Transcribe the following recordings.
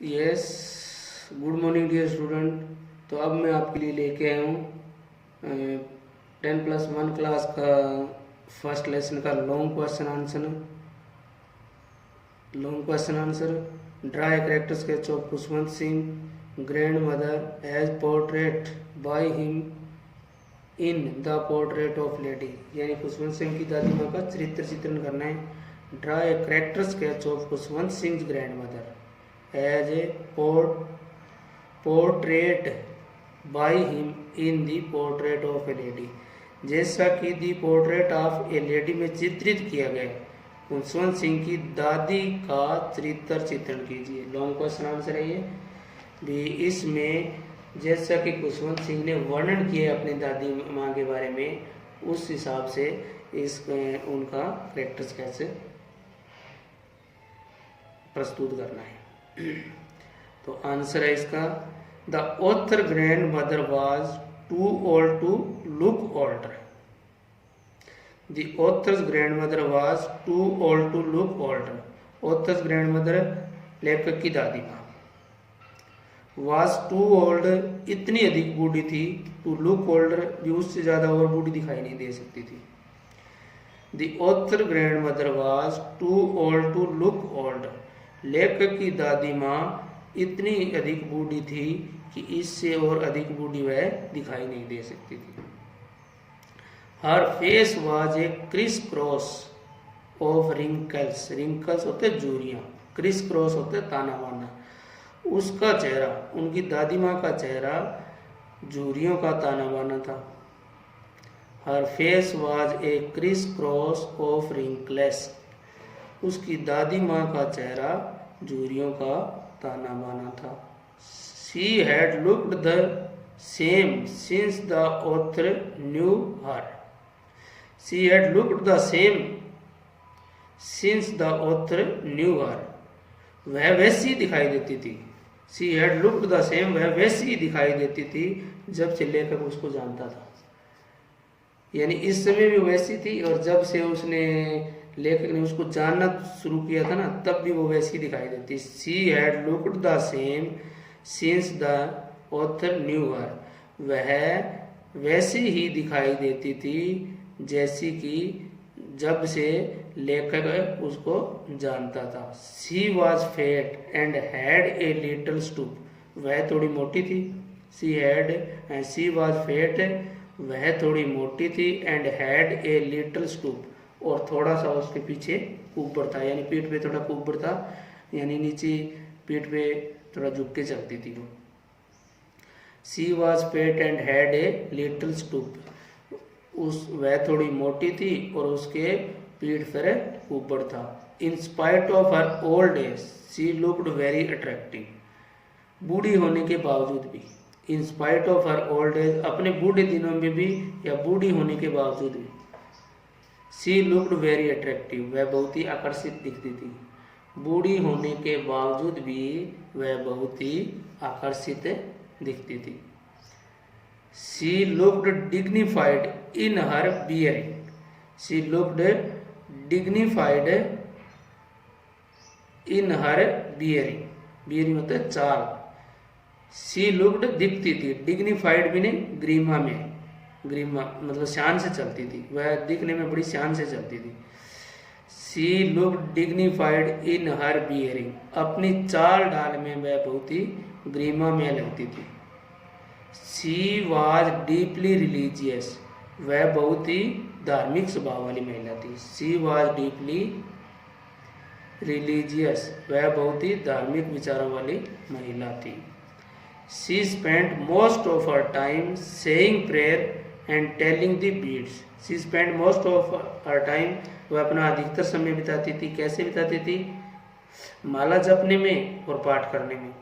Yes, good morning dear student. तो अब मैं आपके लिए लेके आया हूँ 10+1 क्लास का फर्स्ट लेसन का long question answer. Draw a character sketch of Khushwant Singh grandmother as portrait by him in the portrait of lady. यानी खुशवंत सिंह की दादी माँ का चरित्र चित्रण करना है। Draw a character sketch of Khushwant Singh grand mother as a portrait by him in the portrait of a lady। जैसा कि दी पोर्ट्रेट ऑफ ए लेडी में चित्रित किया गया खुशवंत सिंह की दादी का चरित्र चित्रण कीजिए। लॉन्ग क्वेश्चन आंसर है ये भी। इसमें जैसा कि खुशवंत सिंह ने वर्णन किया अपनी दादी माँ के बारे में, उस हिसाब से इस उनका कैरेक्टर स्केच प्रस्तुत करना है। तो आंसर है इसका, the author grandmother was too old to look older. The author's grandmother was too old to look older. Author's grandmother लेखक की दादी माँ, वॉज टू ओल्ड इतनी अधिक बूढ़ी थी, टू लुक ओल्डर भी उससे ज्यादा और बूढ़ी दिखाई नहीं दे सकती थी। The author grandmother was too old to look older. लेखक की दादी माँ इतनी अधिक बूढ़ी थी कि इससे और अधिक बूढ़ी वह दिखाई नहीं दे सकती थी। Her face was a criss cross of wrinkles. Wrinkles होते झुर्रियाँ, क्रिस क्रॉस होते ताना बाना। उसका चेहरा, उनकी दादी माँ का चेहरा झुर्रियों का ताना बाना था। Her face was a criss cross of wrinkles. उसकी दादी माँ का चेहरा झुर्रियों का ताना बाना था। She had looked the same since the author knew her। She had looked the same since the author knew her। वह वैसी दिखाई देती थी। She had looked the same, वह वैसी दिखाई देती थी जब से लेखक उसको जानता था। यानी इस समय भी वैसी थी, और जब से उसने लेखक ने उसको जानना शुरू किया था ना, तब भी वो वैसी दिखाई देती। She had looked the same since the author knew her. वह वैसी ही दिखाई देती थी जैसी कि जब से लेखक उसको जानता था। She was fat and had a little stoop. वह थोड़ी मोटी थी। सी वॉज फैट, वह थोड़ी मोटी थी, and had a little stoop, और थोड़ा सा उसके पीछे ऊपर था, यानी पीठ पे थोड़ा ऊपर था, यानी नीचे पीठ पे थोड़ा झुक के चलती थी वो। She was fat and had a little stoop. वह थोड़ी मोटी थी और उसके पीठ पर ऊपर था। In spite of her old age she looked very attractive. बूढ़ी होने के बावजूद भी, in spite of her old age, अपने बूढ़े दिनों में भी या बूढ़ी होने के बावजूद भी, सी लुक्ड वेरी अट्रैक्टिव, वह बहुत ही आकर्षित दिखती थी। बूढ़ी होने के बावजूद भी वह बहुत ही आकर्षित दिखती थी। सी लुक्ड डिग्निफाइड इन हर बियरिंग। सी लुक्ड डिग्निफाइड इन हर बियरिंग। बियरिंग होता है चाल। सी लुक्ड दिखती थी, डिग्निफाइड भी नहीं, ग्रीमा में, ग्रीमा मतलब शान से चलती थी, वह दिखने में बड़ी शान से चलती थी। सी लुक्ड डिग्निफाइड इन हर बियरिंग। अपनी चाल डाल में वह बहुत ही ग्रीमा में लगती थी। She was deeply religious. वह बहुत ही धार्मिक स्वभाव वाली महिला थी। सी वाज डीपली रिलीजियस, वह बहुत ही धार्मिक विचारों वाली महिला थी। She spent most of her time saying prayer and telling the beads. She spend most of her time, वह अपना अधिकतर समय बिताती थी। कैसे बिताती थी? माला जपने में और पाठ करने में।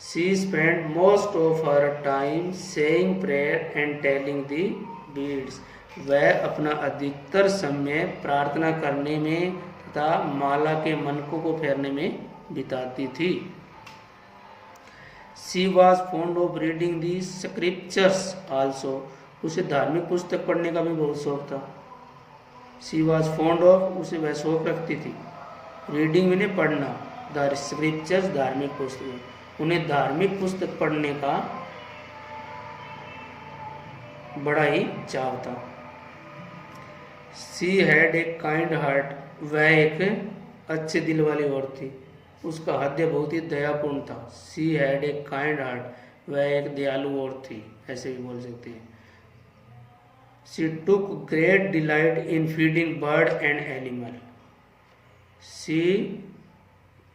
She spend most of her time saying prayer and telling the beads. वह अपना अधिकतर समय प्रार्थना करने में तथा माला के मनकों को फेरने में बिताती थी। She was fond of reading the scriptures also. उसे धार्मिक पुस्तक पढ़ने का भी बहुत शौक था। सी वॉज फॉन्ड ऑफ, उसे वह शौक रखती थी रीडिंग में पढ़ना, द स्क्रिप्चर्स, धार्मिक पुस्तक, उन्हें धार्मिक पुस्तक पढ़ने का बड़ा ही चाव था। She had a kind heart, वह एक अच्छे दिल वाली औरत थी, उसका हृदय बहुत ही दयापूर्ण था। She had a kind heart, वह एक दयालु औरत थी, ऐसे भी बोल सकते हैं। She took great delight in feeding bird and animal, she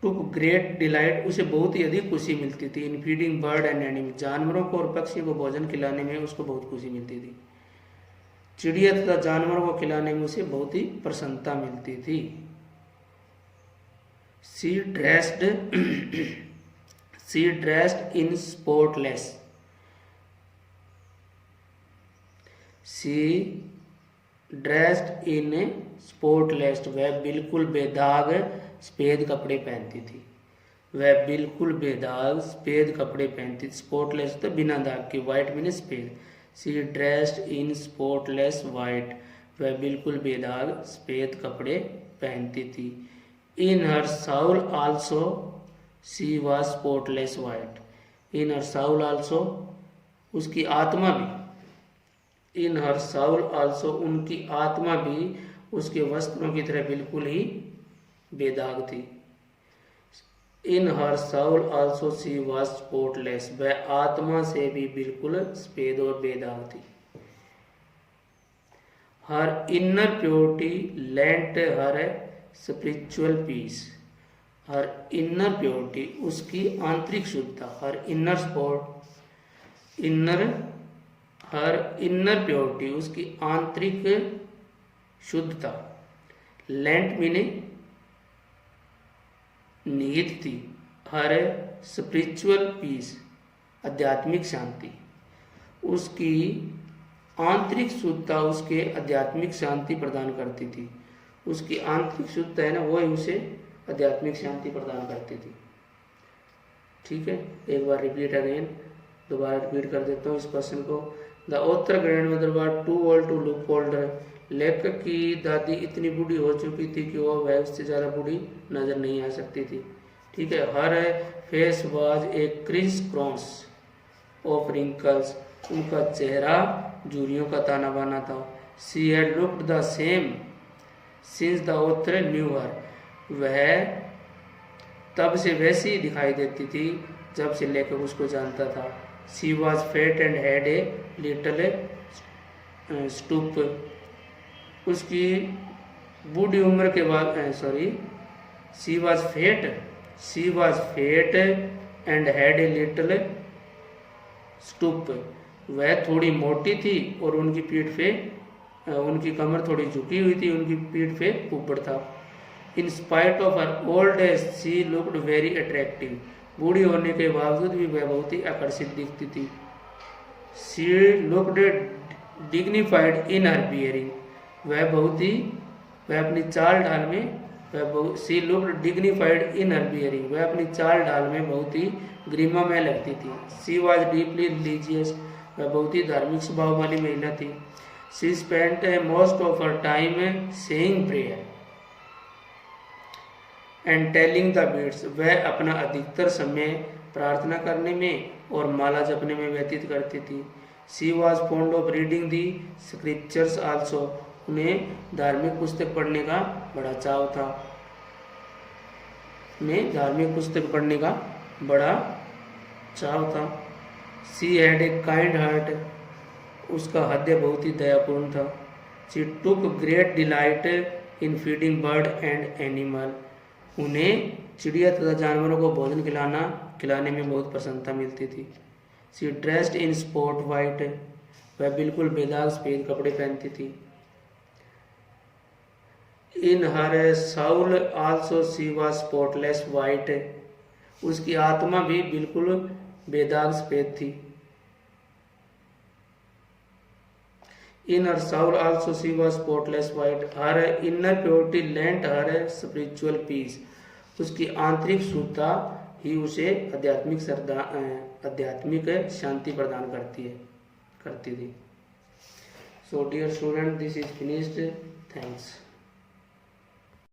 took great delight, उसे बहुत ही अधिक खुशी मिलती थी। In feeding bird and animal, जानवरों को और पक्षियों को भोजन खिलाने में उसको बहुत खुशी मिलती थी। चिड़िया तथा जानवरों को खिलाने में उसे बहुत ही प्रसन्नता मिलती थी। She dressed in spotless, she dressed in spotless, वह बिल्कुल बेदाग सफेद कपड़े पहनती थी, वह बिल्कुल बेदाग सफेद कपड़े पहनती थी। स्पॉटलेस तो बिना दाग की, वाइट मीन सफेद। She dressed in spotless white, वह बिल्कुल बेदाग सफेद कपड़े पहनती थी। In her soul also she was spotless white, in her soul also, उसकी आत्मा भी, इन हर साउल आल्सो, उनकी आत्मा भी उसके वस्त्रों की तरह बिल्कुल ही बेदाग थी। In her soul also she was spotless, वह आत्मा से भी बिल्कुल सफेद और बेदाग थी। Her inner purity lent her spiritual peace, her inner purity, उसकी आंतरिक शुद्धता, her inner spot inner, her inner purity, उसकी आंतरिक शुद्धता, लेंट मीने निहित थी, हर स्पिरिचुअल पीस, आध्यात्मिक शांति, उसकी आंतरिक शुद्धता उसके आध्यात्मिक शांति प्रदान करती थी। उसकी आंतरिक शुद्धता है ना, वो उसे आध्यात्मिक शांति प्रदान करती थी। ठीक है, एक बार रिपीट अगेन, दोबारा रिपीट कर देता हूँ इस क्वेश्चन को। The author grandmother was too old to look older, लेखक की दादी इतनी बूढ़ी हो चुकी थी कि वह उससे ज़्यादा बूढ़ी नजर नहीं आ सकती थी। ठीक है, her face was a criss cross of wrinkles, उनका चेहरा झुर्रियों का ताना बाना था। She had looked the same since the author knew her, वह तब से वैसी ही दिखाई देती थी जब से लेखक उसको जानता था। She was fat and had a little stoop, उसकी बूढ़ी उम्र के बाद she was fat and had a little stoop, वह थोड़ी मोटी थी और उनकी पीठ पे उनकी कमर थोड़ी झुकी हुई थी, उनकी पीठ पे ऊपर था। In spite of her old as she looked very attractive, बूढ़ी होने के बावजूद भी वह बहुत ही आकर्षित दिखती थी। She looked dignified in her bearing, वह अपनी चाल ढाल में she looked dignified in her bearing, वह अपनी चाल ढाल में बहुत ही गरिमा में लगती थी। शी वाज डीपली रिलीजियस, वह बहुत ही धार्मिक स्वभाव वाली महिला थी। She spent most of her time saying prayer and telling the beads, वह अपना अधिकतर समय प्रार्थना करने में और माला जपने में व्यतीत करती थी। She was fond of reading the scriptures also, उन्हें धार्मिक पुस्तक पढ़ने का बड़ा चाव था, उन्हें धार्मिक पुस्तक पढ़ने का बड़ा चाव था। She had a kind heart, उसका हृदय बहुत ही दयापूर्ण था। She took great delight in feeding bird and animal, उन्हें चिड़िया तथा जानवरों को भोजन खिलाने में बहुत प्रसन्नता मिलती थी। She dressed in spot white, वह बिल्कुल बेदाग सफेद कपड़े पहनती थी। In her soul also she was spotless white, उसकी आत्मा भी बिल्कुल बेदाग सफेद थी। In her soul also she was spotless white, her inner purity lent her spiritual peace, उसकी आंतरिक शुद्धता ही उसे आध्यात्मिक शांति प्रदान करती थी। So dear student, this is finished, thanks.